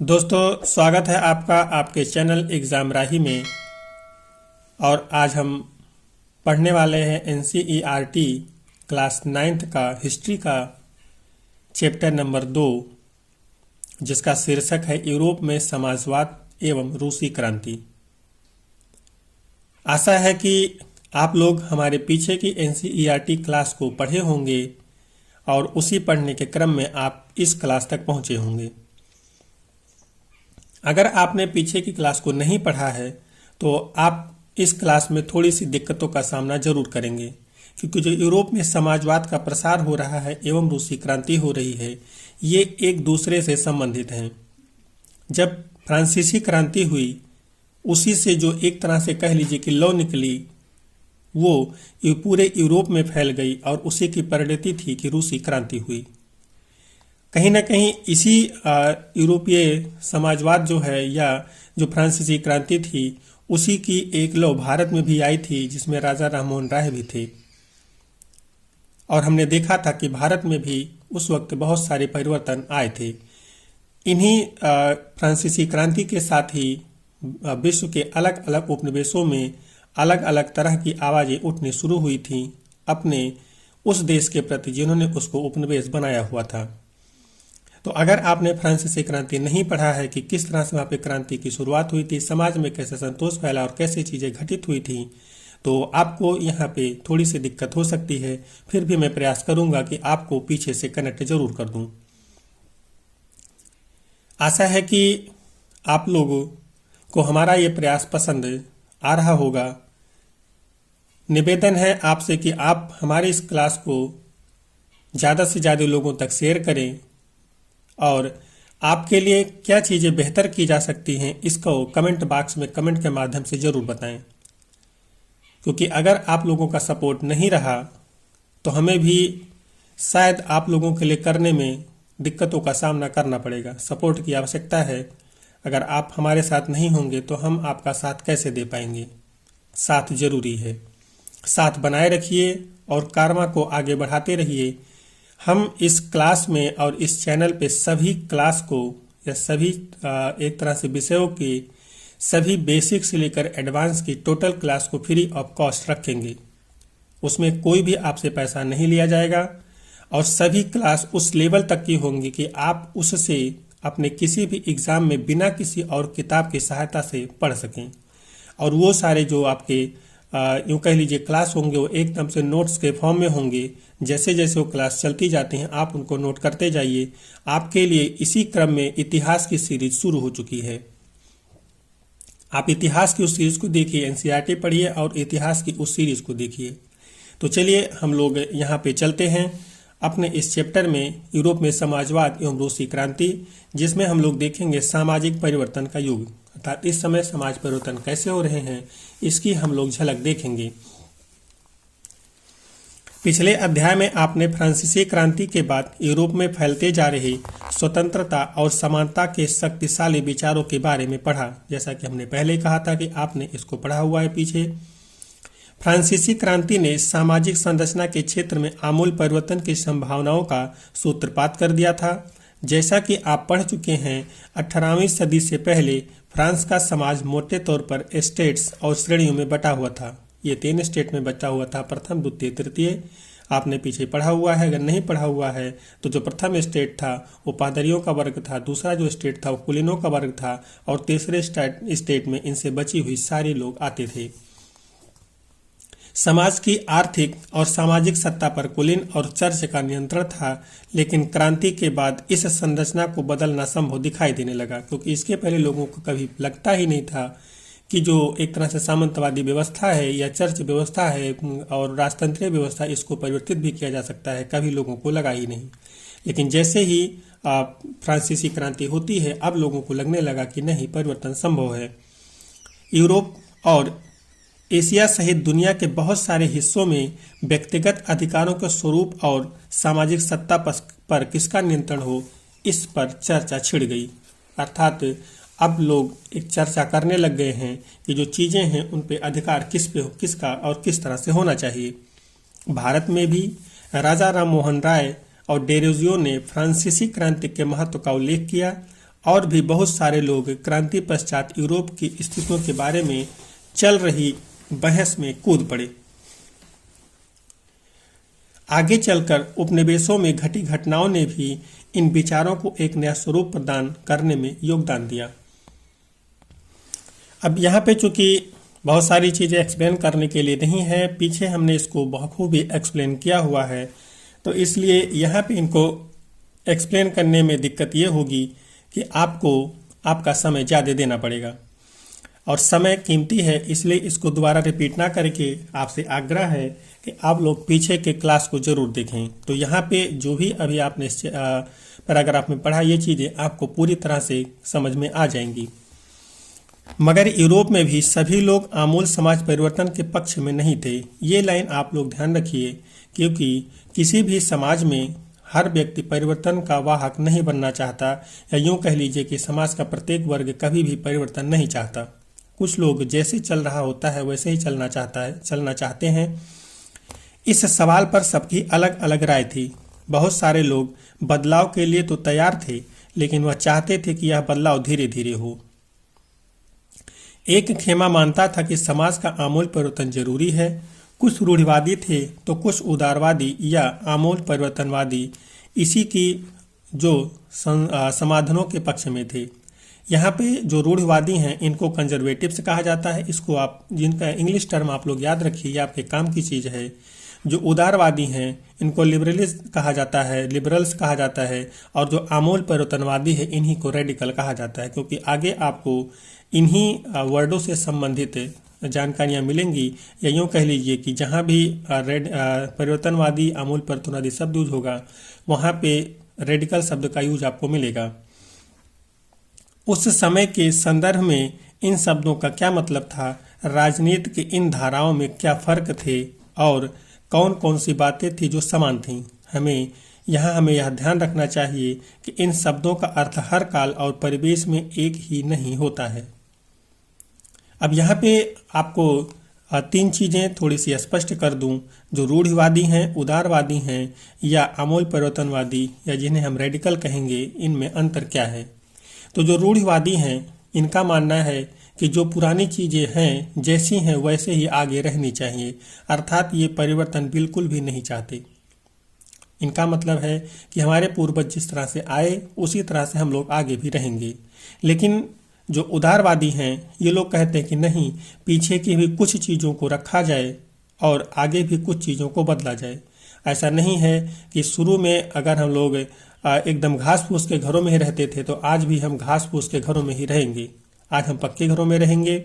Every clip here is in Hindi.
दोस्तों, स्वागत है आपका आपके चैनल एग्ज़ाम राही में। और आज हम पढ़ने वाले हैं एनसीईआरटी क्लास 9th का हिस्ट्री का चैप्टर नंबर 2, जिसका शीर्षक है यूरोप में समाजवाद एवं रूसी क्रांति। आशा है कि आप लोग हमारे पीछे की एनसीईआरटी क्लास को पढ़े होंगे और उसी पढ़ने के क्रम में आप इस क्लास तक पहुंचे होंगे। अगर आपने पीछे की क्लास को नहीं पढ़ा है तो आप इस क्लास में थोड़ी सी दिक्कतों का सामना जरूर करेंगे, क्योंकि जो यूरोप में समाजवाद का प्रसार हो रहा है एवं रूसी क्रांति हो रही है, ये एक दूसरे से संबंधित हैं। जब फ्रांसीसी क्रांति हुई, उसी से जो एक तरह से कह लीजिए कि लौ निकली, वो पूरे यूरोप में फैल गई और उसी की परिणति थी कि रूसी क्रांति हुई। कहीं ना कहीं इसी यूरोपीय समाजवाद जो है या जो फ्रांसीसी क्रांति थी, उसी की एक लौ भारत में भी आई थी, जिसमें राजा राममोहन राय भी थे। और हमने देखा था कि भारत में भी उस वक्त बहुत सारे परिवर्तन आए थे। इन्हीं फ्रांसीसी क्रांति के साथ ही विश्व के अलग अलग उपनिवेशों में अलग अलग तरह की आवाज़ें उठनी शुरू हुई थीं अपने उस देश के प्रति जिन्होंने उसको उपनिवेश बनाया हुआ था। तो अगर आपने फ्रांसीसी क्रांति नहीं पढ़ा है कि किस तरह से वहाँ पे क्रांति की शुरुआत हुई थी, समाज में कैसे संतोष फैला और कैसे चीज़ें घटित हुई थी, तो आपको यहाँ पे थोड़ी सी दिक्कत हो सकती है। फिर भी मैं प्रयास करूँगा कि आपको पीछे से कनेक्ट जरूर कर दूँ। आशा है कि आप लोगों को हमारा ये प्रयास पसंद आ रहा होगा। निवेदन है आपसे कि आप हमारे इस क्लास को ज़्यादा से ज़्यादा लोगों तक शेयर करें और आपके लिए क्या चीज़ें बेहतर की जा सकती हैं, इसको कमेंट बॉक्स में कमेंट के माध्यम से ज़रूर बताएं। क्योंकि अगर आप लोगों का सपोर्ट नहीं रहा तो हमें भी शायद आप लोगों के लिए करने में दिक्कतों का सामना करना पड़ेगा। सपोर्ट की आवश्यकता है। अगर आप हमारे साथ नहीं होंगे तो हम आपका साथ कैसे दे पाएंगे। साथ जरूरी है। साथ बनाए रखिए और कार्मा को आगे बढ़ाते रहिए। हम इस क्लास में और इस चैनल पे सभी क्लास को या सभी एक तरह से विषयों के सभी बेसिक से लेकर एडवांस की टोटल क्लास को फ्री ऑफ कॉस्ट रखेंगे। उसमें कोई भी आपसे पैसा नहीं लिया जाएगा और सभी क्लास उस लेवल तक की होंगी कि आप उससे अपने किसी भी एग्ज़ाम में बिना किसी और किताब की सहायता से पढ़ सकें। और वो सारे जो आपके यूँ कह लीजिए क्लास होंगे, वो एकदम से नोट्स के फॉर्म में होंगे। जैसे जैसे वो क्लास चलती जाती हैं, आप उनको नोट करते जाइए। आपके लिए इसी क्रम में इतिहास की सीरीज शुरू हो चुकी है। आप इतिहास की उस सीरीज को देखिए, एनसीईआरटी पढ़िए और इतिहास की उस सीरीज को देखिए। तो चलिए हम लोग यहाँ पे चलते हैं अपने इस चैप्टर में, यूरोप में समाजवाद एवं रूसी क्रांति, जिसमें हम लोग देखेंगे सामाजिक परिवर्तन का युग, अर्थात इस समय समाज परिवर्तन कैसे हो रहे हैं, इसकी हम लोग झलक देखेंगे। पिछले अध्याय में आपने फ्रांसीसी क्रांति के बाद यूरोप में फैलते जा रही स्वतंत्रता और समानता के शक्तिशाली विचारों के बारे में पढ़ा। जैसा कि हमने पहले कहा था कि आपने इसको पढ़ा हुआ है पीछे। फ्रांसीसी क्रांति ने सामाजिक संरचना के क्षेत्र में आमूल परिवर्तन की संभावनाओं का सूत्रपात कर दिया था। जैसा कि आप पढ़ चुके हैं, 18वीं सदी से पहले फ्रांस का समाज मोटे तौर पर स्टेट्स और श्रेणियों में बटा हुआ था। ये 3 स्टेट में बटा हुआ था, प्रथम, द्वितीय, तृतीय। आपने पीछे पढ़ा हुआ है। अगर नहीं पढ़ा हुआ है तो जो प्रथम स्टेट था वो पादरियों का वर्ग था, दूसरा जो स्टेट था वो कुलीनों का वर्ग था, और तीसरे स्टेट में इनसे बची हुई सारे लोग आते थे। समाज की आर्थिक और सामाजिक सत्ता पर कुलीन और चर्च का नियंत्रण था, लेकिन क्रांति के बाद इस संरचना को बदलना संभव दिखाई देने लगा, क्योंकि इसके पहले लोगों को कभी लगता ही नहीं था कि जो एक तरह से सामंतवादी व्यवस्था है या चर्च व्यवस्था है और राजतंत्रीय व्यवस्था, इसको परिवर्तित भी किया जा सकता है। कभी लोगों को लगा ही नहीं। लेकिन जैसे ही फ्रांसीसी क्रांति होती है, अब लोगों को लगने लगा कि नहीं, परिवर्तन संभव है। यूरोप और एशिया सहित दुनिया के बहुत सारे हिस्सों में व्यक्तिगत अधिकारों के स्वरूप और सामाजिक सत्ता पर किसका नियंत्रण हो, इस पर चर्चा छिड़ गई। अर्थात अब लोग एक चर्चा करने लग गए हैं कि जो चीज़ें हैं उन पे अधिकार किस पे हो, किसका और किस तरह से होना चाहिए। भारत में भी राजा राममोहन राय और डेरोजियो ने फ्रांसीसी क्रांति के महत्व का उल्लेख किया और भी बहुत सारे लोग क्रांति पश्चात यूरोप की स्थितियों के बारे में चल रही बहस में कूद पड़े। आगे चलकर उपनिवेशों में घटी घटनाओं ने भी इन विचारों को एक नया स्वरूप प्रदान करने में योगदान दिया। अब यहाँ पे चूंकि बहुत सारी चीज़ें एक्सप्लेन करने के लिए नहीं है, पीछे हमने इसको बखूबी एक्सप्लेन किया हुआ है, तो इसलिए यहाँ पे इनको एक्सप्लेन करने में दिक्कत ये होगी कि आपको आपका समय ज़्यादा देना पड़ेगा और समय कीमती है, इसलिए इसको दोबारा रिपीट ना करके आपसे आग्रह है कि आप लोग पीछे के क्लास को ज़रूर देखें। तो यहाँ पे जो भी अभी आपने पैराग्राफ में पढ़ा, ये चीज़ें आपको पूरी तरह से समझ में आ जाएंगी। मगर यूरोप में भी सभी लोग आमूल समाज परिवर्तन के पक्ष में नहीं थे। ये लाइन आप लोग ध्यान रखिए, क्योंकि किसी भी समाज में हर व्यक्ति परिवर्तन का वाहक नहीं बनना चाहता, या यूं कह लीजिए कि समाज का प्रत्येक वर्ग कभी भी परिवर्तन नहीं चाहता। कुछ लोग जैसे चल रहा होता है वैसे ही चलना चाहते हैं। इस सवाल पर सबकी अलग अलग राय थी। बहुत सारे लोग बदलाव के लिए तो तैयार थे, लेकिन वह चाहते थे कि यह बदलाव धीरे धीरे हो। एक खेमा मानता था कि समाज का आमूल परिवर्तन जरूरी है। कुछ रूढ़िवादी थे तो कुछ उदारवादी या आमूल परिवर्तनवादी इसी की जो समाधानों के पक्ष में थे। यहाँ पे जो रूढ़िवादी हैं इनको कंजर्वेटिव्स कहा जाता है। इसको आप जिनका इंग्लिश टर्म आप लोग याद रखिए, ये आपके काम की चीज़ है। जो उदारवादी हैं इनको लिबरल्स कहा जाता है, और जो आमूल परिवर्तनवादी है इन्हीं को रेडिकल कहा जाता है, क्योंकि आगे आपको इन्हीं वर्डों से संबंधित जानकारियां मिलेंगी। या यूँ कह लीजिए कि जहाँ भी परिवर्तनवादी आमूल परिवर्तनवादी शब्द यूज होगा वहाँ पे रेडिकल शब्द का यूज आपको मिलेगा। उस समय के संदर्भ में इन शब्दों का क्या मतलब था, राजनीति की इन धाराओं में क्या फर्क थे और कौन कौन सी बातें थी जो समान थीं। हमें यह ध्यान रखना चाहिए कि इन शब्दों का अर्थ हर काल और परिवेश में एक ही नहीं होता है। अब यहाँ पे आपको तीन चीज़ें थोड़ी सी स्पष्ट कर दूं। जो रूढ़िवादी हैं, उदारवादी हैं या आमूल परिवर्तनवादी या जिन्हें हम रेडिकल कहेंगे, इनमें अंतर क्या है। तो जो रूढ़िवादी हैं इनका मानना है कि जो पुरानी चीज़ें हैं जैसी हैं वैसे ही आगे रहनी चाहिए, अर्थात ये परिवर्तन बिल्कुल भी नहीं चाहते। इनका मतलब है कि हमारे पूर्वज जिस तरह से आए उसी तरह से हम लोग आगे भी रहेंगे। लेकिन जो उदारवादी हैं ये लोग कहते हैं कि नहीं, पीछे की भी कुछ चीज़ों को रखा जाए और आगे भी कुछ चीज़ों को बदला जाए। ऐसा नहीं है कि शुरू में अगर हम लोग एकदम घास फूस के घरों में ही रहते थे तो आज भी हम घास फूस के घरों में ही रहेंगे। आज हम पक्के घरों में रहेंगे,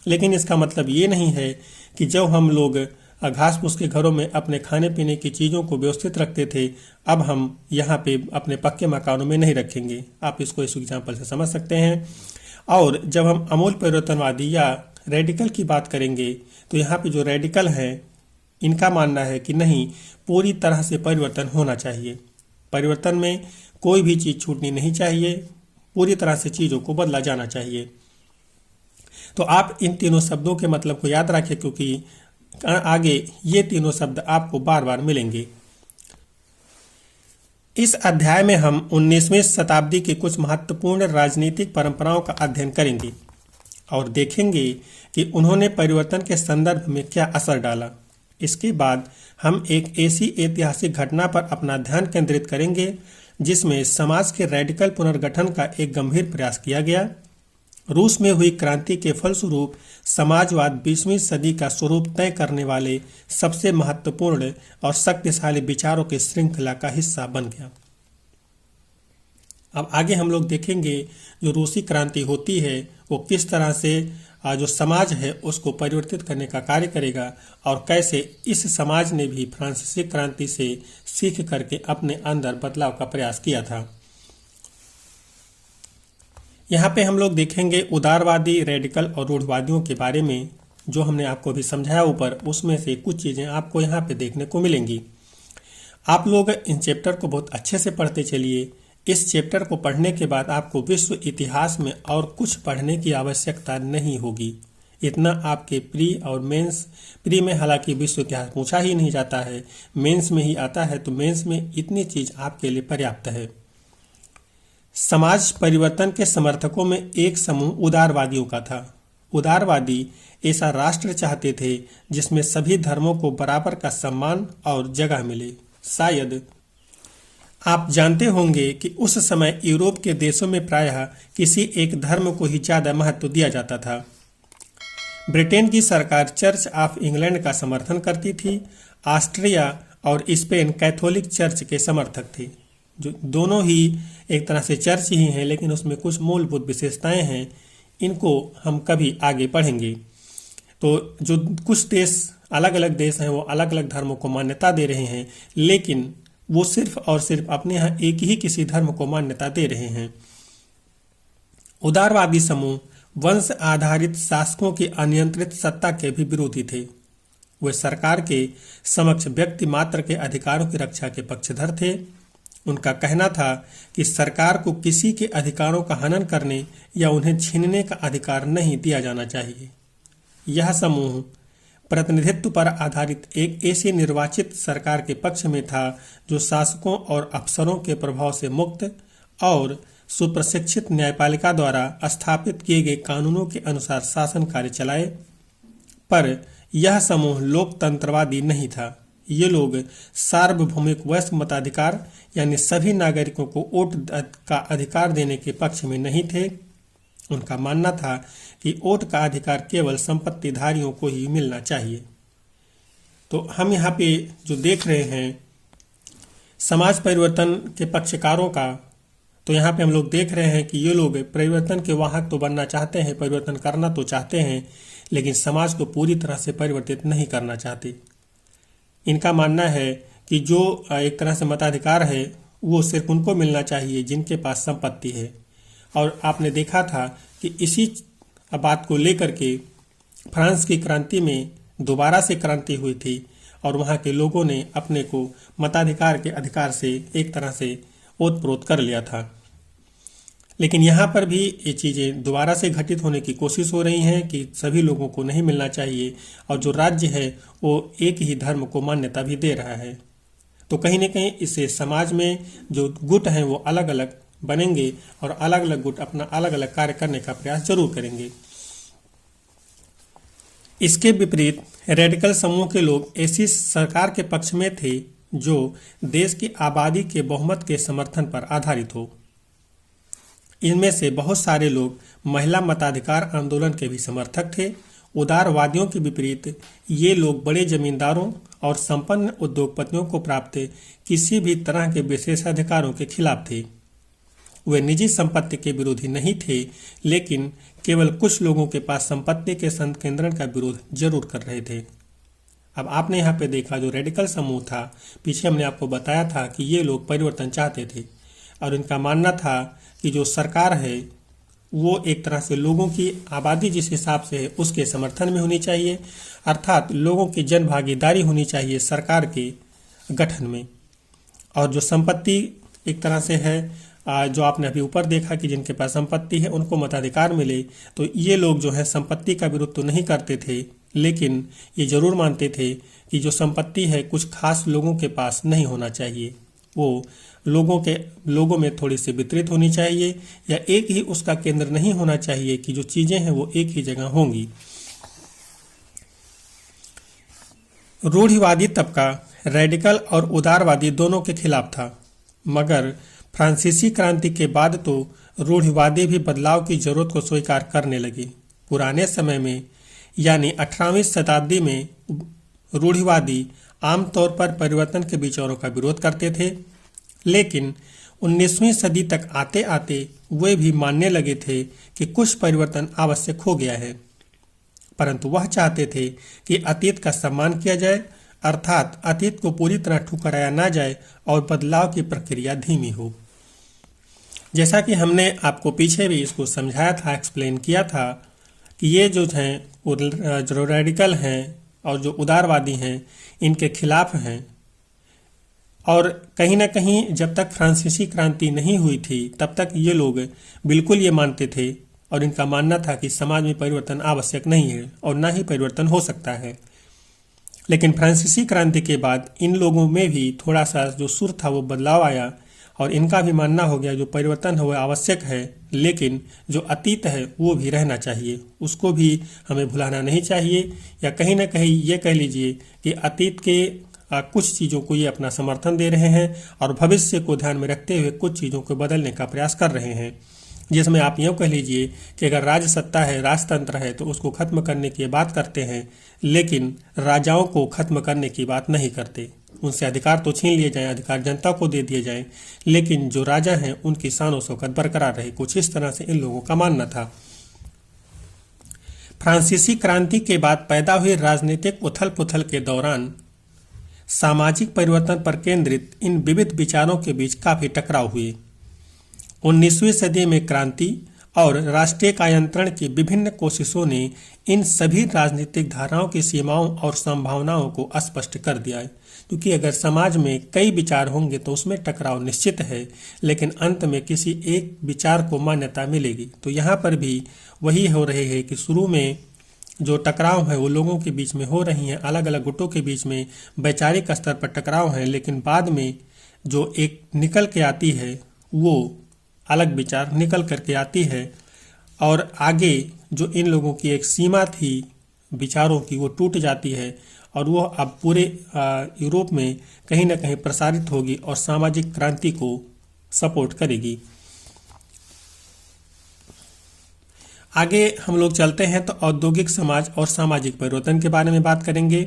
लेकिन इसका मतलब ये नहीं है कि जब हम लोग घास फूस के घरों में अपने खाने पीने की चीज़ों को व्यवस्थित रखते थे, अब हम यहाँ पे अपने पक्के मकानों में नहीं रखेंगे। आप इसको इस एग्जाम्पल से समझ सकते हैं। और जब हम अमूल परिवर्तनवादी या रेडिकल की बात करेंगे तो यहाँ पे जो रेडिकल हैं इनका मानना है कि नहीं, पूरी तरह से परिवर्तन होना चाहिए। परिवर्तन में कोई भी चीज़ छूटनी नहीं चाहिए, पूरी तरह से चीज़ों को बदला जाना चाहिए। तो आप इन तीनों शब्दों के मतलब को याद रखें, क्योंकि आगे ये तीनों शब्द आपको बार बार मिलेंगे। इस अध्याय में हम 19वीं शताब्दी की कुछ महत्वपूर्ण राजनीतिक परंपराओं का अध्ययन करेंगे और देखेंगे कि उन्होंने परिवर्तन के संदर्भ में क्या असर डाला। इसके बाद हम एक ऐसी ऐतिहासिक घटना पर अपना ध्यान केंद्रित करेंगे जिसमें समाज के रेडिकल पुनर्गठन का एक गंभीर प्रयास किया गया। रूस में हुई क्रांति के फलस्वरूप समाजवाद 20वीं सदी का स्वरूप तय करने वाले सबसे महत्वपूर्ण और शक्तिशाली विचारों की श्रृंखला का हिस्सा बन गया। अब आगे हम लोग देखेंगे जो रूसी क्रांति होती है वो किस तरह से जो समाज है उसको परिवर्तित करने का कार्य करेगा और कैसे इस समाज ने भी फ्रांसीसी क्रांति से सीख करके अपने अंदर बदलाव का प्रयास किया था। यहाँ पे हम लोग देखेंगे उदारवादी, रेडिकल और रूढ़िवादियों के बारे में। जो हमने आपको अभी समझाया ऊपर, उसमें से कुछ चीज़ें आपको यहाँ पे देखने को मिलेंगी। आप लोग इन चैप्टर को बहुत अच्छे से पढ़ते चलिए। इस चैप्टर को पढ़ने के बाद आपको विश्व इतिहास में और कुछ पढ़ने की आवश्यकता नहीं होगी। इतना आपके प्री और मेंस, प्री में हालांकि विश्व इतिहास पूछा ही नहीं जाता है, मेंस में ही आता है, तो मेंस में इतनी चीज़ आपके लिए पर्याप्त है। समाज परिवर्तन के समर्थकों में एक समूह उदारवादियों का था। उदारवादी ऐसा राष्ट्र चाहते थे जिसमें सभी धर्मों को बराबर का सम्मान और जगह मिले। शायद आप जानते होंगे कि उस समय यूरोप के देशों में प्रायः किसी एक धर्म को ही ज्यादा महत्व दिया जाता था। ब्रिटेन की सरकार चर्च ऑफ इंग्लैंड का समर्थन करती थी। ऑस्ट्रिया और स्पेन कैथोलिक चर्च के समर्थक थे। जो दोनों ही एक तरह से चर्च ही हैं, लेकिन उसमें कुछ मूलभूत विशेषताएं हैं। इनको हम कभी आगे पढ़ेंगे। तो जो कुछ देश अलग अलग देश हैं वो अलग अलग धर्मों को मान्यता दे रहे हैं, लेकिन वो सिर्फ और सिर्फ अपने यहाँ एक ही किसी धर्म को मान्यता दे रहे हैं। उदारवादी समूह वंश आधारित शासकों की अनियंत्रित सत्ता के भी विरोधी थे। वे सरकार के समक्ष व्यक्ति मात्र के अधिकारों की रक्षा के पक्षधर थे। उनका कहना था कि सरकार को किसी के अधिकारों का हनन करने या उन्हें छीनने का अधिकार नहीं दिया जाना चाहिए। यह समूह प्रतिनिधित्व पर आधारित एक ऐसी निर्वाचित सरकार के पक्ष में था जो शासकों और अफसरों के प्रभाव से मुक्त और सुप्रशिक्षित न्यायपालिका द्वारा स्थापित किए गए कानूनों के अनुसार शासन कार्य चलाए। पर यह समूह लोकतंत्रवादी नहीं था। ये लोग सार्वभौमिक वयस्क मताधिकार यानी सभी नागरिकों को वोट का अधिकार देने के पक्ष में नहीं थे। उनका मानना था कि वोट का अधिकार केवल संपत्तिधारियों को ही मिलना चाहिए। तो हम यहाँ पे जो देख रहे हैं समाज परिवर्तन के पक्षकारों का, तो यहाँ पे हम लोग देख रहे हैं कि ये लोग परिवर्तन के वाहक तो बनना चाहते हैं, परिवर्तन करना तो चाहते हैं, लेकिन समाज को पूरी तरह से परिवर्तित नहीं करना चाहते। इनका मानना है कि जो एक तरह से मताधिकार है वो सिर्फ उनको मिलना चाहिए जिनके पास संपत्ति है। और आपने देखा था कि इसी बात को लेकर के फ्रांस की क्रांति में दोबारा से क्रांति हुई थी और वहाँ के लोगों ने अपने को मताधिकार के अधिकार से एक तरह से ओतप्रोत कर लिया था। लेकिन यहाँ पर भी ये चीज़ें दोबारा से घटित होने की कोशिश हो रही हैं कि सभी लोगों को नहीं मिलना चाहिए, और जो राज्य है वो एक ही धर्म को मान्यता भी दे रहा है। तो कहीं ना कहीं इससे समाज में जो गुट हैं वो अलग अलग बनेंगे और अलग अलग गुट अपना अलग अलग कार्य करने का प्रयास जरूर करेंगे। इसके विपरीत रेडिकल समूह के लोग ऐसी सरकार के पक्ष में थे जो देश की आबादी के बहुमत के समर्थन पर आधारित हो। इनमें से बहुत सारे लोग महिला मताधिकार आंदोलन के भी समर्थक थे। उदारवादियों के विपरीत ये लोग बड़े जमींदारों और संपन्न उद्योगपतियों को प्राप्त किसी भी तरह के विशेषाधिकारों के खिलाफ थे। वे निजी संपत्ति के विरोधी नहीं थे, लेकिन केवल कुछ लोगों के पास संपत्ति के संकेंद्रण का विरोध जरूर कर रहे थे। अब आपने यहाँ पे देखा जो रेडिकल समूह था, पीछे हमने आपको बताया था कि ये लोग परिवर्तन चाहते थे और इनका मानना था कि जो सरकार है वो एक तरह से लोगों की आबादी जिस हिसाब से है उसके समर्थन में होनी चाहिए, अर्थात लोगों की जन भागीदारी होनी चाहिए सरकार के गठन में। और जो संपत्ति एक तरह से है, जो आपने अभी ऊपर देखा कि जिनके पास संपत्ति है उनको मताधिकार मिले, तो ये लोग जो है संपत्ति का विरोध तो नहीं करते थे, लेकिन ये जरूर मानते थे कि जो संपत्ति है कुछ खास लोगों के पास नहीं होना चाहिए, वो लोगों में थोड़ी सी वितरित होनी चाहिए, या एक ही उसका केंद्र नहीं होना चाहिए कि जो चीजें हैं वो एक ही जगह होंगी। रूढ़िवादी तबका रेडिकल और उदारवादी दोनों के खिलाफ था, मगर फ्रांसीसी क्रांति के बाद तो रूढ़िवादी भी बदलाव की जरूरत को स्वीकार करने लगे। पुराने समय में यानी 18वीं शताब्दी में रूढ़िवादी आमतौर पर परिवर्तन के विचारों का विरोध करते थे, लेकिन 19वीं सदी तक आते आते वे भी मानने लगे थे कि कुछ परिवर्तन आवश्यक हो गया है, परंतु वह चाहते थे कि अतीत का सम्मान किया जाए, अर्थात अतीत को पूरी तरह ठुकराया ना जाए और बदलाव की प्रक्रिया धीमी हो। जैसा कि हमने आपको पीछे भी इसको समझाया था, एक्सप्लेन किया था कि ये जो हैं जो रेडिकल हैं और जो उदारवादी हैं इनके खिलाफ हैं, और कहीं ना कहीं जब तक फ्रांसीसी क्रांति नहीं हुई थी तब तक ये लोग बिल्कुल ये मानते थे और इनका मानना था कि समाज में परिवर्तन आवश्यक नहीं है और ना ही परिवर्तन हो सकता है। लेकिन फ्रांसीसी क्रांति के बाद इन लोगों में भी थोड़ा सा जो सुर था वो बदलाव आया और इनका भी मानना हो गया जो परिवर्तन है वह आवश्यक है, लेकिन जो अतीत है वो भी रहना चाहिए, उसको भी हमें भुलाना नहीं चाहिए। या कहीं ना कहीं ये कह लीजिए कि अतीत के कुछ चीज़ों को ये अपना समर्थन दे रहे हैं और भविष्य को ध्यान में रखते हुए कुछ चीज़ों को बदलने का प्रयास कर रहे हैं। जिसमें आप यूँ कह लीजिए कि अगर राज सत्ता है, राजतंत्र है, तो उसको खत्म करने की बात करते हैं, लेकिन राजाओं को खत्म करने की बात नहीं करते। उनसे अधिकार तो छीन लिए जाएं, अधिकार जनता को दे दिए जाएं, लेकिन जो राजा हैं उनकी शान और शौकत बरकरार रहे। कुछ इस तरह से इन लोगों का मानना था। फ्रांसीसी क्रांति के बाद पैदा हुई राजनीतिक उथल पुथल के दौरान सामाजिक परिवर्तन पर केंद्रित इन विविध विचारों के बीच काफी टकराव हुए। 19वीं सदी में क्रांति और राष्ट्रीय कायंत्रण की विभिन्न कोशिशों ने इन सभी राजनीतिक धाराओं की सीमाओं और संभावनाओं को स्पष्ट कर दिया है। क्योंकि अगर समाज में कई विचार होंगे तो उसमें टकराव निश्चित है, लेकिन अंत में किसी एक विचार को मान्यता मिलेगी। तो यहाँ पर भी वही हो रहे है कि शुरू में जो टकराव है वो लोगों के बीच में हो रही हैं, अलग अलग गुटों के बीच में वैचारिक स्तर पर टकराव है, लेकिन बाद में जो एक निकल के आती है वो अलग विचार निकल करके आती है, और आगे जो इन लोगों की एक सीमा थी विचारों की वो टूट जाती है, और वो अब पूरे यूरोप में कहीं ना कहीं प्रसारित होगी और सामाजिक क्रांति को सपोर्ट करेगी। आगे हम लोग चलते हैं तो औद्योगिक समाज और सामाजिक परिवर्तन के बारे में बात करेंगे।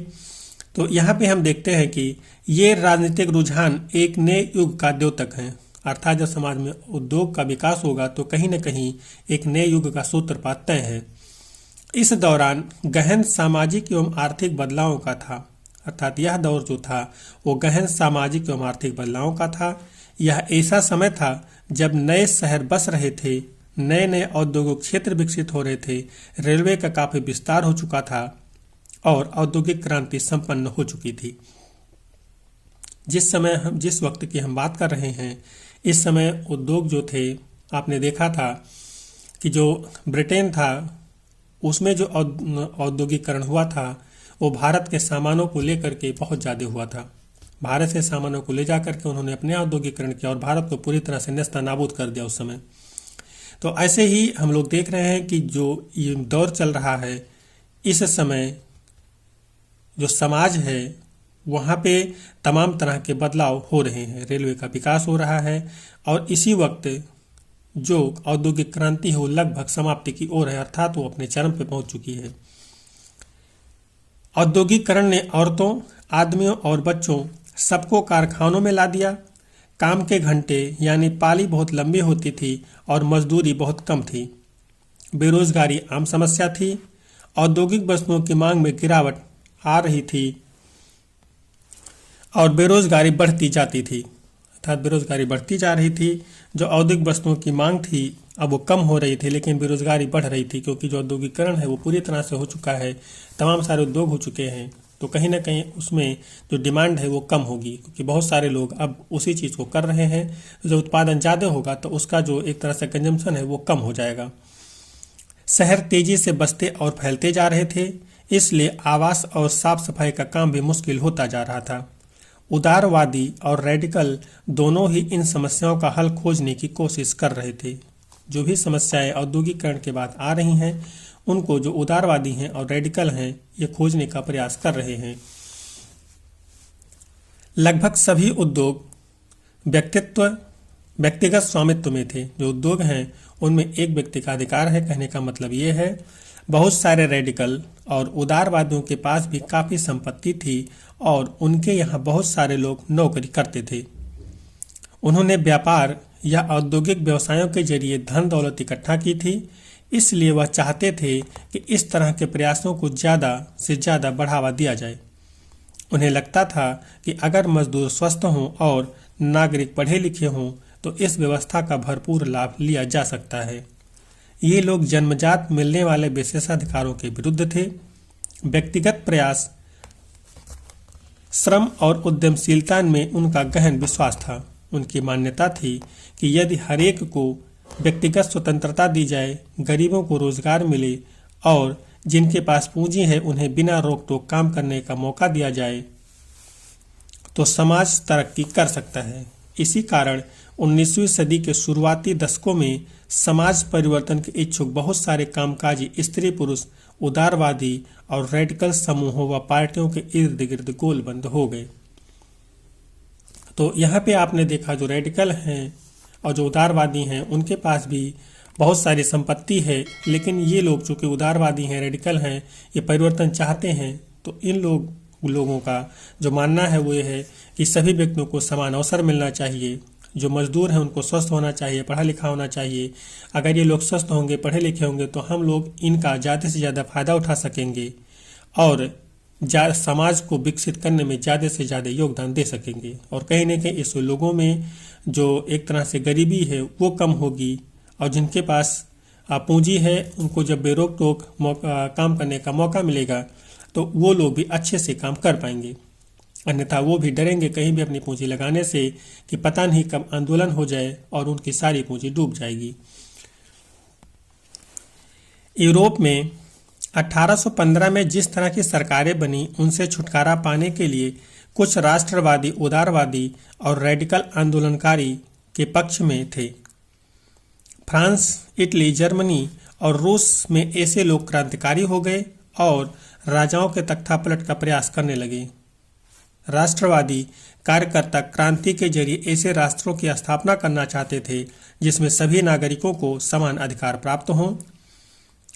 तो यहाँ पे हम देखते हैं कि ये राजनीतिक रुझान एक नए युग का द्योतक हैं। अर्थात जब समाज में उद्योग का विकास होगा तो कहीं न कहीं एक नए युग का सूत्रपात तय है। इस दौरान गहन सामाजिक एवं आर्थिक बदलावों का था। अर्थात यह दौर जो था वो गहन सामाजिक एवं आर्थिक बदलावों का था। यह ऐसा समय था जब नए शहर बस रहे थे, नए नए औद्योगिक क्षेत्र विकसित हो रहे थे, रेलवे का काफी विस्तार हो चुका था और औद्योगिक क्रांति संपन्न हो चुकी थी। जिस वक्त की हम बात कर रहे हैं, इस समय उद्योग जो थे, आपने देखा था कि जो ब्रिटेन था उसमें जो औद्योगिकरण हुआ था वो भारत के सामानों को लेकर के बहुत ज़्यादा हुआ था। भारत से सामानों को ले जा करके उन्होंने अपने औद्योगिकरण किया और भारत को पूरी तरह से नेस्तनाबूद कर दिया उस समय। तो ऐसे ही हम लोग देख रहे हैं कि जो ये दौर चल रहा है, इस समय जो समाज है वहाँ पे तमाम तरह के बदलाव हो रहे हैं। रेलवे का विकास हो रहा है और इसी वक्त जो औद्योगिक क्रांति है वो लगभग समाप्ति की ओर है, अर्थात वो अपने चरम पे पहुंच चुकी है। औद्योगिकरण ने औरतों, आदमियों और बच्चों सबको कारखानों में ला दिया। काम के घंटे यानी पाली बहुत लंबी होती थी और मजदूरी बहुत कम थी। बेरोजगारी आम समस्या थी। औद्योगिक वस्तुओं की मांग में गिरावट आ रही थी और बेरोजगारी बढ़ती जाती थी। अर्थात बेरोजगारी बढ़ती जा रही थी। जो औद्योगिक वस्तुओं की मांग थी अब वो कम हो रही थी, लेकिन बेरोजगारी बढ़ रही थी, क्योंकि जो औद्योगिकरण है वो पूरी तरह से हो चुका है, तमाम सारे उद्योग हो चुके हैं। तो कहीं ना कहीं उसमें जो डिमांड है वो कम होगी, क्योंकि बहुत सारे लोग अब उसी चीज़ को कर रहे हैं। जो उत्पादन ज़्यादा होगा तो उसका जो एक तरह से कंजम्पशन है वो कम हो जाएगा। शहर तेजी से बसते और फैलते जा रहे थे, इसलिए आवास और साफ सफाई का काम भी मुश्किल होता जा रहा था। उदारवादी और रेडिकल दोनों ही इन समस्याओं का हल खोजने की कोशिश कर रहे थे। जो भी समस्याएं औद्योगिकरण के बाद आ रही हैं उनको जो उदारवादी हैं और रेडिकल हैं ये खोजने का प्रयास कर रहे हैं। लगभग सभी उद्योग व्यक्तिगत स्वामित्व में थे। जो उद्योग हैं उनमें एक व्यक्ति का अधिकार है। कहने का मतलब ये है बहुत सारे रेडिकल और उदारवादियों के पास भी काफ़ी संपत्ति थी और उनके यहाँ बहुत सारे लोग नौकरी करते थे। उन्होंने व्यापार या औद्योगिक व्यवसायों के जरिए धन दौलत इकट्ठा की थी, इसलिए वह चाहते थे कि इस तरह के प्रयासों को ज़्यादा से ज़्यादा बढ़ावा दिया जाए। उन्हें लगता था कि अगर मजदूर स्वस्थ हों और नागरिक पढ़े लिखे हों तो इस व्यवस्था का भरपूर लाभ लिया जा सकता है। ये लोग जन्मजात मिलने वाले विशेषाधिकारों के विरुद्ध थे। व्यक्तिगत प्रयास, श्रम और उद्यमशीलता में उनका गहन विश्वास था। उनकी मान्यता थी कि यदि हरेक को व्यक्तिगत स्वतंत्रता दी जाए, गरीबों को रोजगार मिले और जिनके पास पूंजी है उन्हें बिना रोक टोक काम करने का मौका दिया जाए तो समाज तरक्की कर सकता है। इसी कारण 19वीं सदी के शुरुआती दशकों में समाज परिवर्तन के इच्छुक बहुत सारे कामकाजी स्त्री पुरुष उदारवादी और रेडिकल समूहों व पार्टियों के इर्द गिर्द गोलबंद हो गए। तो यहाँ पे आपने देखा जो रेडिकल हैं और जो उदारवादी हैं उनके पास भी बहुत सारी संपत्ति है, लेकिन ये लोग जो कि उदारवादी हैं, रेडिकल हैं, ये परिवर्तन चाहते हैं। तो इन लोगों का जो मानना है वो ये है कि सभी व्यक्तियों को समान अवसर मिलना चाहिए। जो मजदूर हैं उनको स्वस्थ होना चाहिए, पढ़ा लिखा होना चाहिए। अगर ये लोग स्वस्थ होंगे, पढ़े लिखे होंगे तो हम लोग इनका ज़्यादा से ज़्यादा फायदा उठा सकेंगे और समाज को विकसित करने में ज़्यादा से ज़्यादा योगदान दे सकेंगे। और कहीं ना कहीं इस लोगों में जो एक तरह से गरीबी है वो कम होगी, और जिनके पास पूंजी है उनको जब बेरोक टोक काम करने का मौका मिलेगा तो वो लोग भी अच्छे से काम कर पाएंगे। अन्यथा वो भी डरेंगे कहीं भी अपनी पूंजी लगाने से कि पता नहीं कब आंदोलन हो जाए और उनकी सारी पूंजी डूब जाएगी। यूरोप में 1815 में जिस तरह की सरकारें बनी उनसे छुटकारा पाने के लिए कुछ राष्ट्रवादी, उदारवादी और रेडिकल आंदोलनकारी के पक्ष में थे। फ्रांस, इटली, जर्मनी और रूस में ऐसे लोग क्रांतिकारी हो गए और राजाओं के तख्तापलट का प्रयास करने लगे। राष्ट्रवादी कार्यकर्ता क्रांति के जरिए ऐसे राष्ट्रों की स्थापना करना चाहते थे जिसमें सभी नागरिकों को समान अधिकार प्राप्त हों।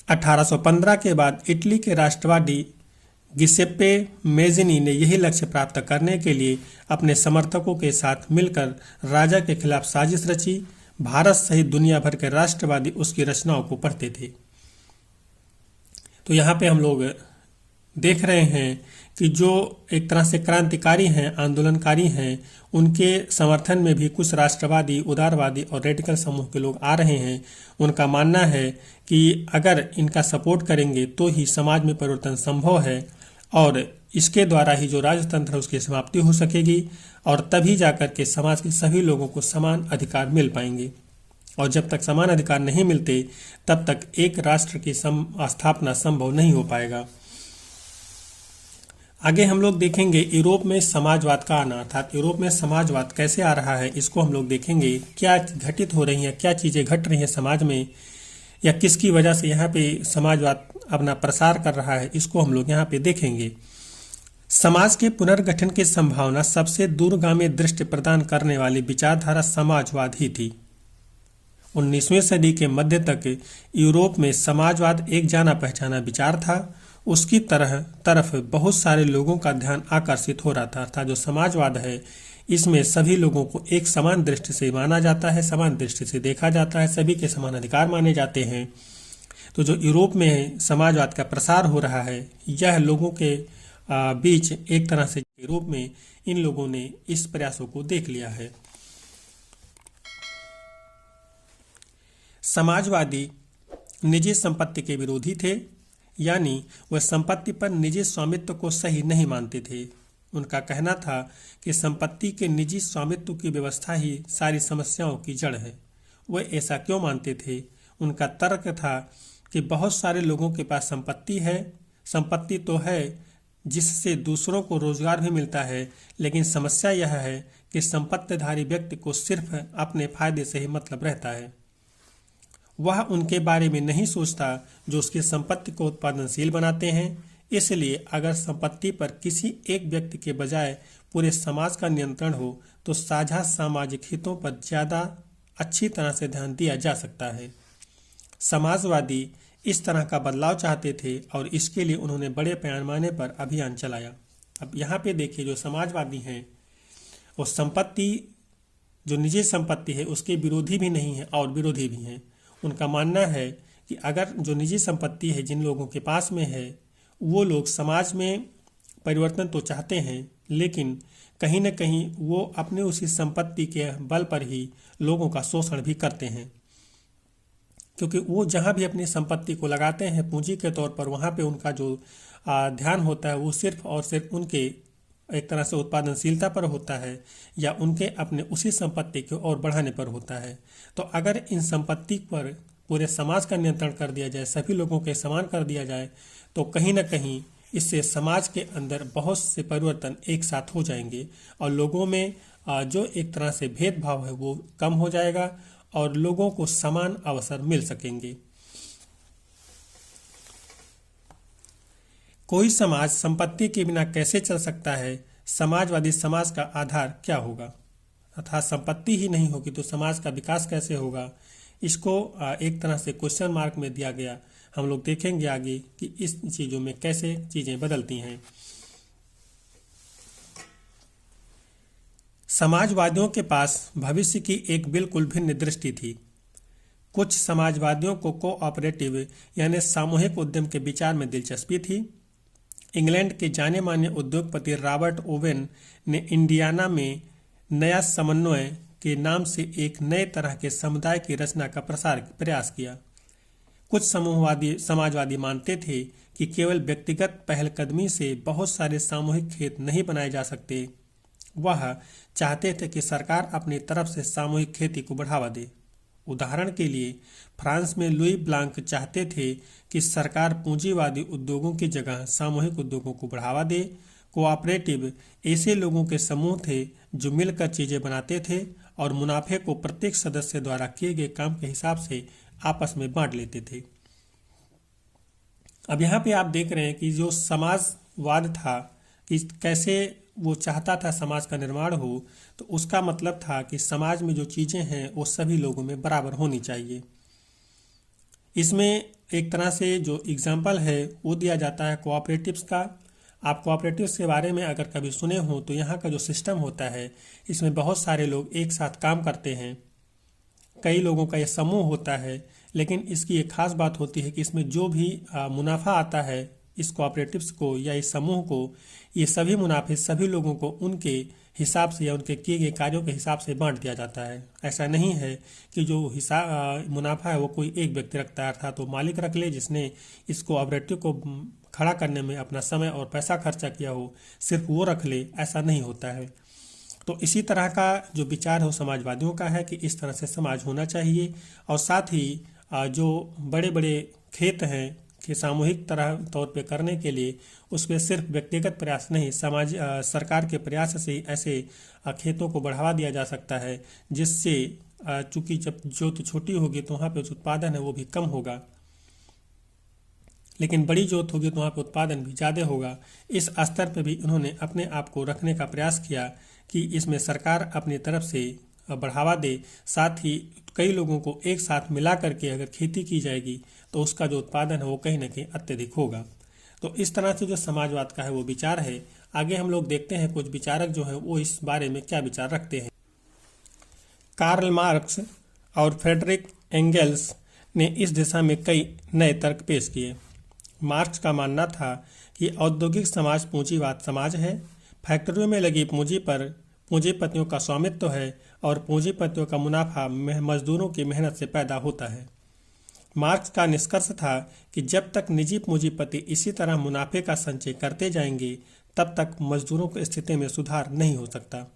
1815 के बाद इटली के राष्ट्रवादी गिसेप्पे मेज़िनी ने यही लक्ष्य प्राप्त करने के लिए अपने समर्थकों के साथ मिलकर राजा के खिलाफ साजिश रची। भारत सहित दुनिया भर के राष्ट्रवादी उसकी रचनाओं को पढ़ते थे। तो यहाँ पे हम लोग देख रहे हैं कि जो एक तरह से क्रांतिकारी हैं, आंदोलनकारी हैं, उनके समर्थन में भी कुछ राष्ट्रवादी, उदारवादी और रेडिकल समूह के लोग आ रहे हैं। उनका मानना है कि अगर इनका सपोर्ट करेंगे तो ही समाज में परिवर्तन संभव है और इसके द्वारा ही जो राजतंत्र है उसकी समाप्ति हो सकेगी और तभी जाकर के समाज के सभी लोगों को समान अधिकार मिल पाएंगे। और जब तक समान अधिकार नहीं मिलते तब तक एक राष्ट्र की स्थापना संभव नहीं हो पाएगा। आगे हम लोग देखेंगे यूरोप में समाजवाद का आना, अर्थात यूरोप में समाजवाद कैसे आ रहा है, इसको हम लोग देखेंगे। क्या घटित हो रही हैं, क्या चीज़ें घट रही हैं समाज में, या किसकी वजह से यहाँ पे समाजवाद अपना प्रसार कर रहा है, इसको हम लोग यहाँ पे देखेंगे। समाज के पुनर्गठन की संभावना सबसे दूरगामी दृष्टि प्रदान करने वाली विचारधारा समाजवाद ही थी। 19वीं सदी के मध्य तक यूरोप में समाजवाद एक जाना पहचाना विचार था। उसकी तरफ बहुत सारे लोगों का ध्यान आकर्षित हो रहा था। अर्थात जो समाजवाद है इसमें सभी लोगों को एक समान दृष्टि से माना जाता है, समान दृष्टि से देखा जाता है, सभी के समान अधिकार माने जाते हैं। तो जो यूरोप में समाजवाद का प्रसार हो रहा है यह लोगों के बीच एक तरह से यूरोप में इन लोगों ने इस प्रयासों को देख लिया है। समाजवादी निजी संपत्ति के विरोधी थे, यानी वह संपत्ति पर निजी स्वामित्व को सही नहीं मानते थे। उनका कहना था कि संपत्ति के निजी स्वामित्व की व्यवस्था ही सारी समस्याओं की जड़ है। वह ऐसा क्यों मानते थे? उनका तर्क था कि बहुत सारे लोगों के पास संपत्ति है, संपत्ति तो है जिससे दूसरों को रोजगार भी मिलता है, लेकिन समस्या यह है कि संपत्तिधारी व्यक्ति को सिर्फ अपने फायदे से ही मतलब रहता है। वह उनके बारे में नहीं सोचता जो उसकी संपत्ति को उत्पादनशील बनाते हैं। इसलिए अगर संपत्ति पर किसी एक व्यक्ति के बजाय पूरे समाज का नियंत्रण हो तो साझा सामाजिक हितों पर ज़्यादा अच्छी तरह से ध्यान दिया जा सकता है। समाजवादी इस तरह का बदलाव चाहते थे और इसके लिए उन्होंने बड़े पैमाने पर अभियान चलाया। अब यहाँ पे देखिए, जो समाजवादी हैं वो संपत्ति, जो निजी संपत्ति है उसके विरोधी भी नहीं है और विरोधी भी हैं। उनका मानना है कि अगर जो निजी संपत्ति है जिन लोगों के पास में है वो लोग समाज में परिवर्तन तो चाहते हैं, लेकिन कहीं न कहीं वो अपने उसी संपत्ति के बल पर ही लोगों का शोषण भी करते हैं, क्योंकि वो जहाँ भी अपनी संपत्ति को लगाते हैं पूंजी के तौर पर, वहाँ पे उनका जो ध्यान होता है वो सिर्फ और सिर्फ उनके एक तरह से उत्पादनशीलता पर होता है या उनके अपने उसी संपत्ति को और बढ़ाने पर होता है। तो अगर इन संपत्ति पर पूरे समाज का नियंत्रण कर दिया जाए, सभी लोगों के समान कर दिया जाए, तो कहीं ना कहीं इससे समाज के अंदर बहुत से परिवर्तन एक साथ हो जाएंगे और लोगों में जो एक तरह से भेदभाव है वो कम हो जाएगा और लोगों को समान अवसर मिल सकेंगे। कोई समाज संपत्ति के बिना कैसे चल सकता है? समाजवादी समाज का आधार क्या होगा? अर्थात संपत्ति ही नहीं होगी तो समाज का विकास कैसे होगा? इसको एक तरह से क्वेश्चन मार्क में दिया गया। हम लोग देखेंगे आगे कि इस चीज़ों में कैसे चीज़ें बदलती हैं। समाजवादियों के पास भविष्य की एक बिल्कुल भिन्न दृष्टि थी। कुछ समाजवादियों को कोऑपरेटिव यानी सामूहिक उद्यम के विचार में दिलचस्पी थी। इंग्लैंड के जाने माने उद्योगपति रॉबर्ट ओवेन ने इंडियाना में नया समन्वय के नाम से एक नए तरह के समुदाय की रचना का प्रयास किया। कुछ समाजवादी मानते थे कि केवल व्यक्तिगत पहलकदमी से बहुत सारे सामूहिक खेत नहीं बनाए जा सकते। वह चाहते थे कि सरकार अपनी तरफ से सामूहिक खेती को बढ़ावा दे। उदाहरण के लिए फ्रांस में लुई ब्लांक चाहते थे कि सरकार पूंजीवादी उद्योगों की जगह सामूहिक उद्योगों को बढ़ावा दे। कोऑपरेटिव ऐसे लोगों के समूह थे जो मिलकर चीजें बनाते थे और मुनाफे को प्रत्येक सदस्य द्वारा किए गए काम के हिसाब से आपस में बांट लेते थे। अब यहाँ पे आप देख रहे हैं कि जो समाजवाद था कि कैसे वो चाहता था समाज का निर्माण हो, तो उसका मतलब था कि समाज में जो चीजें हैं वो सभी लोगों में बराबर होनी चाहिए। इसमें एक तरह से जो एग्जाम्पल है वो दिया जाता है कोऑपरेटिव्स का। आप कोऑपरेटिव्स के बारे में अगर कभी सुने हो तो यहाँ का जो सिस्टम होता है इसमें बहुत सारे लोग एक साथ काम करते हैं। कई लोगों का यह समूह होता है, लेकिन इसकी एक खास बात होती है कि इसमें जो भी मुनाफा आता है इस कोऑपरेटिव्स को या इस समूह को, ये सभी मुनाफे सभी लोगों को उनके हिसाब से या उनके किए गए कार्यों के हिसाब से बांट दिया जाता है। ऐसा नहीं है कि जो मुनाफा है वो कोई एक व्यक्ति रखता है, अर्थात तो मालिक रख ले जिसने इस कोऑपरेटिव को खड़ा करने में अपना समय और पैसा खर्चा किया हो, सिर्फ वो रख ले, ऐसा नहीं होता है। तो इसी तरह का जो विचार हो समाजवादियों का है कि इस तरह से समाज होना चाहिए। और साथ ही जो बड़े बड़े खेत हैं कि सामूहिक तौर पे करने के लिए उसमें सिर्फ व्यक्तिगत प्रयास नहीं, सरकार के प्रयास से ऐसे खेतों को बढ़ावा दिया जा सकता है जिससे चूंकि जब जोत छोटी होगी तो वहाँ पे जो उत्पादन है वो भी कम होगा, लेकिन बड़ी जोत होगी तो वहाँ पे उत्पादन भी ज़्यादा होगा। इस स्तर पे भी उन्होंने अपने आप को रखने का प्रयास किया कि इसमें सरकार अपनी तरफ से बढ़ावा दे, साथ ही कई लोगों को एक साथ मिला करके अगर खेती की जाएगी तो उसका जो उत्पादन है वो कहीं ना कहीं अत्यधिक होगा। तो इस तरह से जो समाजवाद का है वो विचार है। आगे हम लोग देखते हैं कुछ विचारक जो हैं वो इस बारे में क्या विचार रखते हैं। कार्ल मार्क्स और फ्रेडरिक एंगेल्स ने इस दिशा में कई नए तर्क पेश किए। मार्क्स का मानना था कि औद्योगिक समाज पूंजीवाद समाज है। फैक्ट्रियों में लगी पूंजी पर पूंजीपतियों का स्वामित्व है और पूंजीपतियों का मुनाफा मजदूरों की मेहनत से पैदा होता है। मार्क्स का निष्कर्ष था कि जब तक निजी पूंजीपति इसी तरह मुनाफे का संचय करते जाएंगे तब तक मजदूरों की स्थिति में सुधार नहीं हो सकता।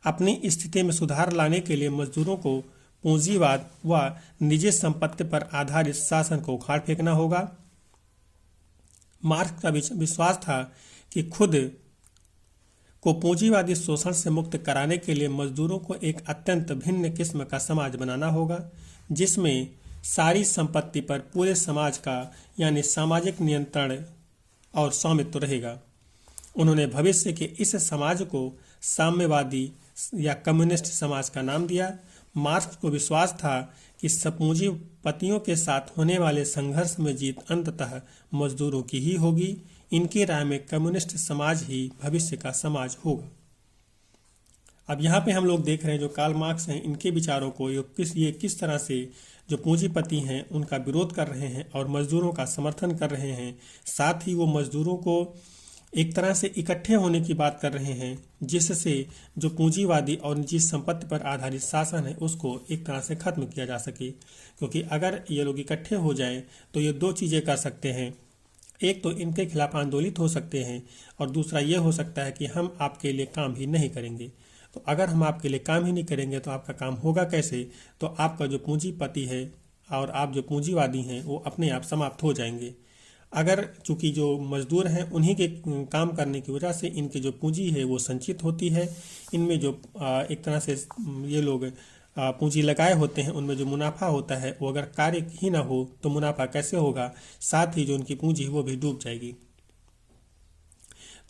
अपनी स्थिति में सुधार लाने के लिए मजदूरों को पूंजीवाद व निजी संपत्ति पर आधारित शासन को उखाड़ फेंकना होगा। मार्क्स का विश्वास था कि खुद को पूंजीवादी शोषण से मुक्त कराने के लिए मजदूरों को एक अत्यंत भिन्न किस्म का समाज बनाना होगा जिसमें सारी संपत्ति पर पूरे समाज का यानी सामाजिक नियंत्रण और स्वामित्व रहेगा। उन्होंने भविष्य के इस समाज को साम्यवादी या कम्युनिस्ट समाज का नाम दिया। मार्क्स को विश्वास था कि पूंजीपतियों के साथ होने वाले संघर्ष में जीत अंततः मजदूरों की ही होगी। इनकी राय में कम्युनिस्ट समाज ही भविष्य का समाज होगा। अब यहाँ पे हम लोग देख रहे हैं जो कार्ल मार्क्स हैं इनके विचारों को ये किस तरह से जो पूंजीपति हैं उनका विरोध कर रहे हैं और मजदूरों का समर्थन कर रहे हैं। साथ ही वो मजदूरों को एक तरह से इकट्ठे होने की बात कर रहे हैं जिससे जो पूंजीवादी और निजी संपत्ति पर आधारित शासन है उसको एक तरह से खत्म किया जा सके। क्योंकि अगर ये लोग इकट्ठे हो जाएं तो ये दो चीज़ें कर सकते हैं, एक तो इनके खिलाफ आंदोलित हो सकते हैं और दूसरा ये हो सकता है कि हम आपके लिए काम ही नहीं करेंगे। तो अगर हम आपके लिए काम ही नहीं करेंगे तो आपका काम होगा कैसे? तो आपका जो पूंजीपति है और आप जो पूंजीवादी हैं वो अपने आप समाप्त हो जाएंगे। अगर चूंकि जो मजदूर हैं उन्हीं के काम करने की वजह से इनकी जो पूंजी है वो संचित होती है। इनमें जो एक तरह से ये लोग पूंजी लगाए होते हैं उनमें जो मुनाफा होता है वो अगर कार्य ही ना हो तो मुनाफा कैसे होगा, साथ ही जो उनकी पूंजी वो भी डूब जाएगी।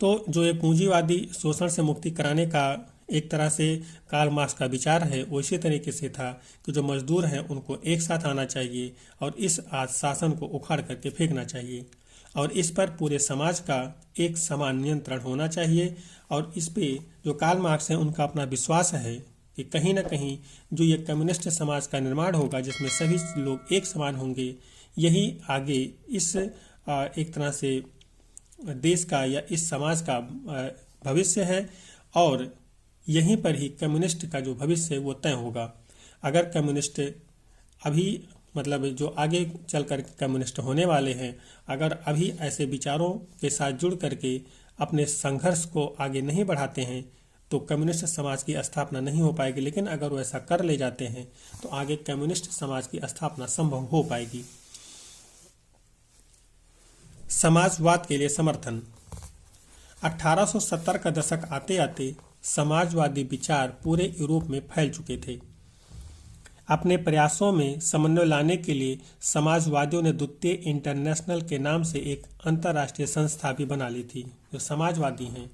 तो जो ये पूंजीवादी शोषण से मुक्ति कराने का एक तरह से कार्ल मार्क्स का विचार है वो इसी तरीके से था कि जो मजदूर हैं उनको एक साथ आना चाहिए और इस शासन को उखाड़ करके फेंकना चाहिए और इस पर पूरे समाज का एक समान नियंत्रण होना चाहिए। और इस पे जो कार्ल मार्क्स हैं उनका अपना विश्वास है कि कहीं ना कहीं जो ये कम्युनिस्ट समाज का निर्माण होगा जिसमें सभी लोग एक समान होंगे, यही आगे इस एक तरह से देश का या इस समाज का भविष्य है और यहीं पर ही कम्युनिस्ट का जो भविष्य है वो तय होगा। अगर कम्युनिस्ट अभी मतलब जो आगे चलकर कम्युनिस्ट होने वाले हैं, अगर अभी ऐसे विचारों के साथ जुड़ करके अपने संघर्ष को आगे नहीं बढ़ाते हैं तो कम्युनिस्ट समाज की स्थापना नहीं हो पाएगी। लेकिन अगर वो ऐसा कर ले जाते हैं तो आगे कम्युनिस्ट समाज की स्थापना संभव हो पाएगी। समाजवाद के लिए समर्थन। 1870 का दशक आते आते समाजवादी विचार पूरे यूरोप में फैल चुके थे। अपने प्रयासों में समन्वय लाने के लिए समाजवादियों ने द्वितीय इंटरनेशनल के नाम से एक अंतर्राष्ट्रीय संस्था भी बना ली थी। जो समाजवादी हैं,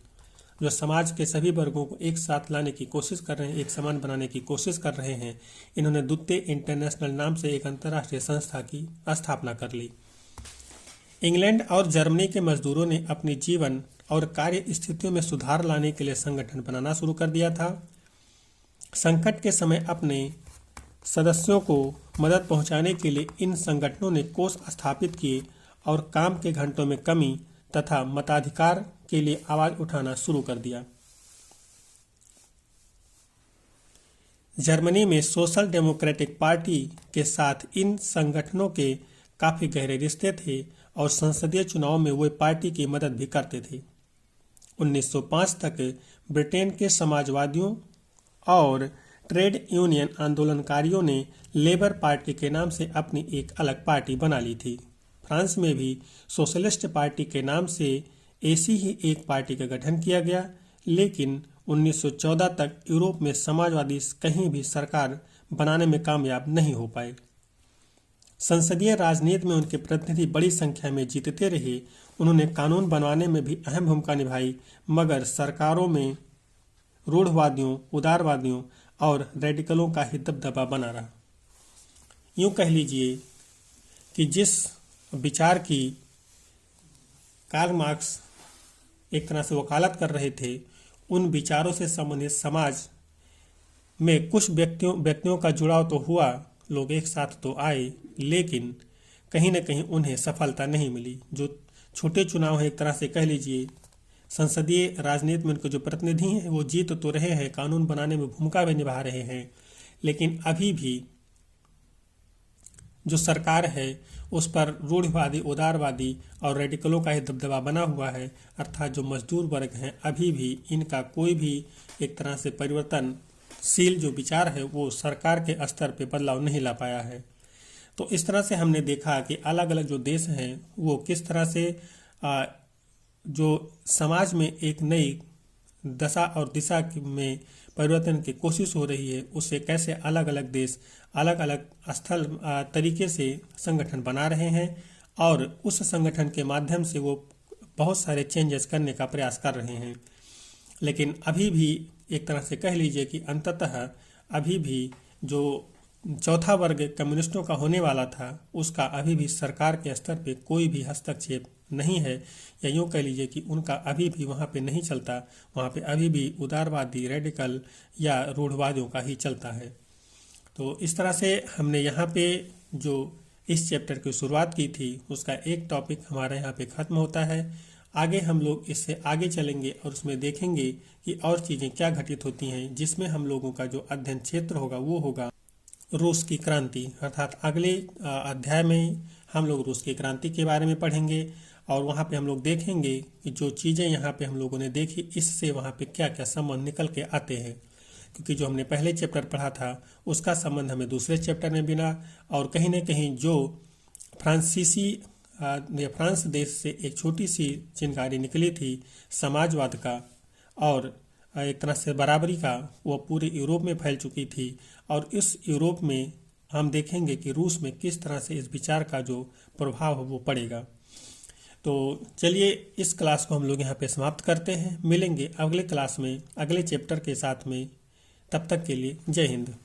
जो समाज के सभी वर्गों को एक साथ लाने की कोशिश कर रहे हैं, एक समान बनाने की कोशिश कर रहे हैं, इन्होंने द्वितीय इंटरनेशनल नाम से एक अंतर्राष्ट्रीय संस्था की स्थापना कर ली। इंग्लैंड और जर्मनी के मजदूरों ने अपनी जीवन और कार्य स्थितियों में सुधार लाने के लिए संगठन बनाना शुरू कर दिया था। संकट के समय अपने सदस्यों को मदद पहुंचाने के लिए इन संगठनों ने कोष स्थापित किए और काम के घंटों में कमी तथा मताधिकार के लिए आवाज उठाना शुरू कर दिया। जर्मनी में सोशल डेमोक्रेटिक पार्टी के साथ इन संगठनों के काफी गहरे रिश्ते थे और संसदीय चुनाव में वे पार्टी की मदद भी करते थे। 1905 तक ब्रिटेन के समाजवादियों और ट्रेड यूनियन आंदोलनकारियों ने लेबर पार्टी के नाम से अपनी एक अलग पार्टी बना ली थी। फ्रांस में भी सोशलिस्ट पार्टी के नाम से ऐसी ही एक पार्टी का गठन किया गया, लेकिन 1914 तक यूरोप में समाजवादी कहीं भी सरकार बनाने में कामयाब नहीं हो पाए। संसदीय राजनीति में उनके प्रतिनिधि बड़ी संख्या में जीतते रहे। उन्होंने कानून बनवाने में भी अहम भूमिका निभाई, मगर सरकारों में रूढ़वादियों, उदारवादियों और रेडिकलों का ही दबदबा बना रहा। यूं कह लीजिए कि जिस विचार की कार्ल मार्क्स एक तरह से वकालत कर रहे थे, उन विचारों से संबंधित समाज में कुछ व्यक्तियों का जुड़ाव तो हुआ, लोग एक साथ तो आए, लेकिन कहीं न कहीं उन्हें सफलता नहीं मिली। जो छोटे चुनाव हैं, एक तरह से कह लीजिए संसदीय राजनीति में उनके जो प्रतिनिधि हैं वो जीत तो रहे हैं, कानून बनाने में भूमिका भी निभा रहे हैं, लेकिन अभी भी जो सरकार है उस पर रूढ़िवादी, उदारवादी और रेडिकलों का ही दबदबा बना हुआ है। अर्थात जो मजदूर वर्ग हैं अभी भी इनका कोई भी एक तरह से परिवर्तनशील जो विचार है वो सरकार के स्तर पे बदलाव नहीं ला पाया है। तो इस तरह से हमने देखा कि अलग अलग जो देश हैं वो किस तरह से जो समाज में एक नई दशा और दिशा में परिवर्तन की कोशिश हो रही है, उससे कैसे अलग अलग देश अलग अलग स्थल तरीके से संगठन बना रहे हैं और उस संगठन के माध्यम से वो बहुत सारे चेंजेस करने का प्रयास कर रहे हैं। लेकिन अभी भी एक तरह से कह लीजिए कि अंततः अभी भी जो चौथा वर्ग कम्युनिस्टों का होने वाला था उसका अभी भी सरकार के स्तर पे कोई भी हस्तक्षेप नहीं है, या यूँ कह लीजिए कि उनका अभी भी वहाँ पे नहीं चलता। वहाँ पे अभी भी उदारवादी, रेडिकल या रूढ़वादियों का ही चलता है। तो इस तरह से हमने यहाँ पे जो इस चैप्टर की शुरुआत की थी उसका एक टॉपिक हमारा यहाँ पे ख़त्म होता है। आगे हम लोग इससे आगे चलेंगे और उसमें देखेंगे कि और चीज़ें क्या घटित होती हैं, जिसमें हम लोगों का जो अध्ययन क्षेत्र होगा वो होगा रूस की क्रांति। अर्थात अगले अध्याय में हम लोग रूस की क्रांति के बारे में पढ़ेंगे और वहाँ पे हम लोग देखेंगे कि जो चीज़ें यहाँ पे हम लोगों ने देखी इससे वहाँ पे क्या क्या संबंध निकल के आते हैं, क्योंकि जो हमने पहले चैप्टर पढ़ा था उसका संबंध हमें दूसरे चैप्टर में मिला और कहीं न कहीं जो फ्रांसीसी ये फ्रांस देश से एक छोटी सी चिंगारी निकली थी समाजवाद का और एक तरह से बराबरी का, वो पूरे यूरोप में फैल चुकी थी। और इस यूरोप में हम देखेंगे कि रूस में किस तरह से इस विचार का जो प्रभाव है वो पड़ेगा। तो चलिए इस क्लास को हम लोग यहाँ पे समाप्त करते हैं। मिलेंगे अगले क्लास में अगले चैप्टर के साथ में। तब तक के लिए जय हिंद।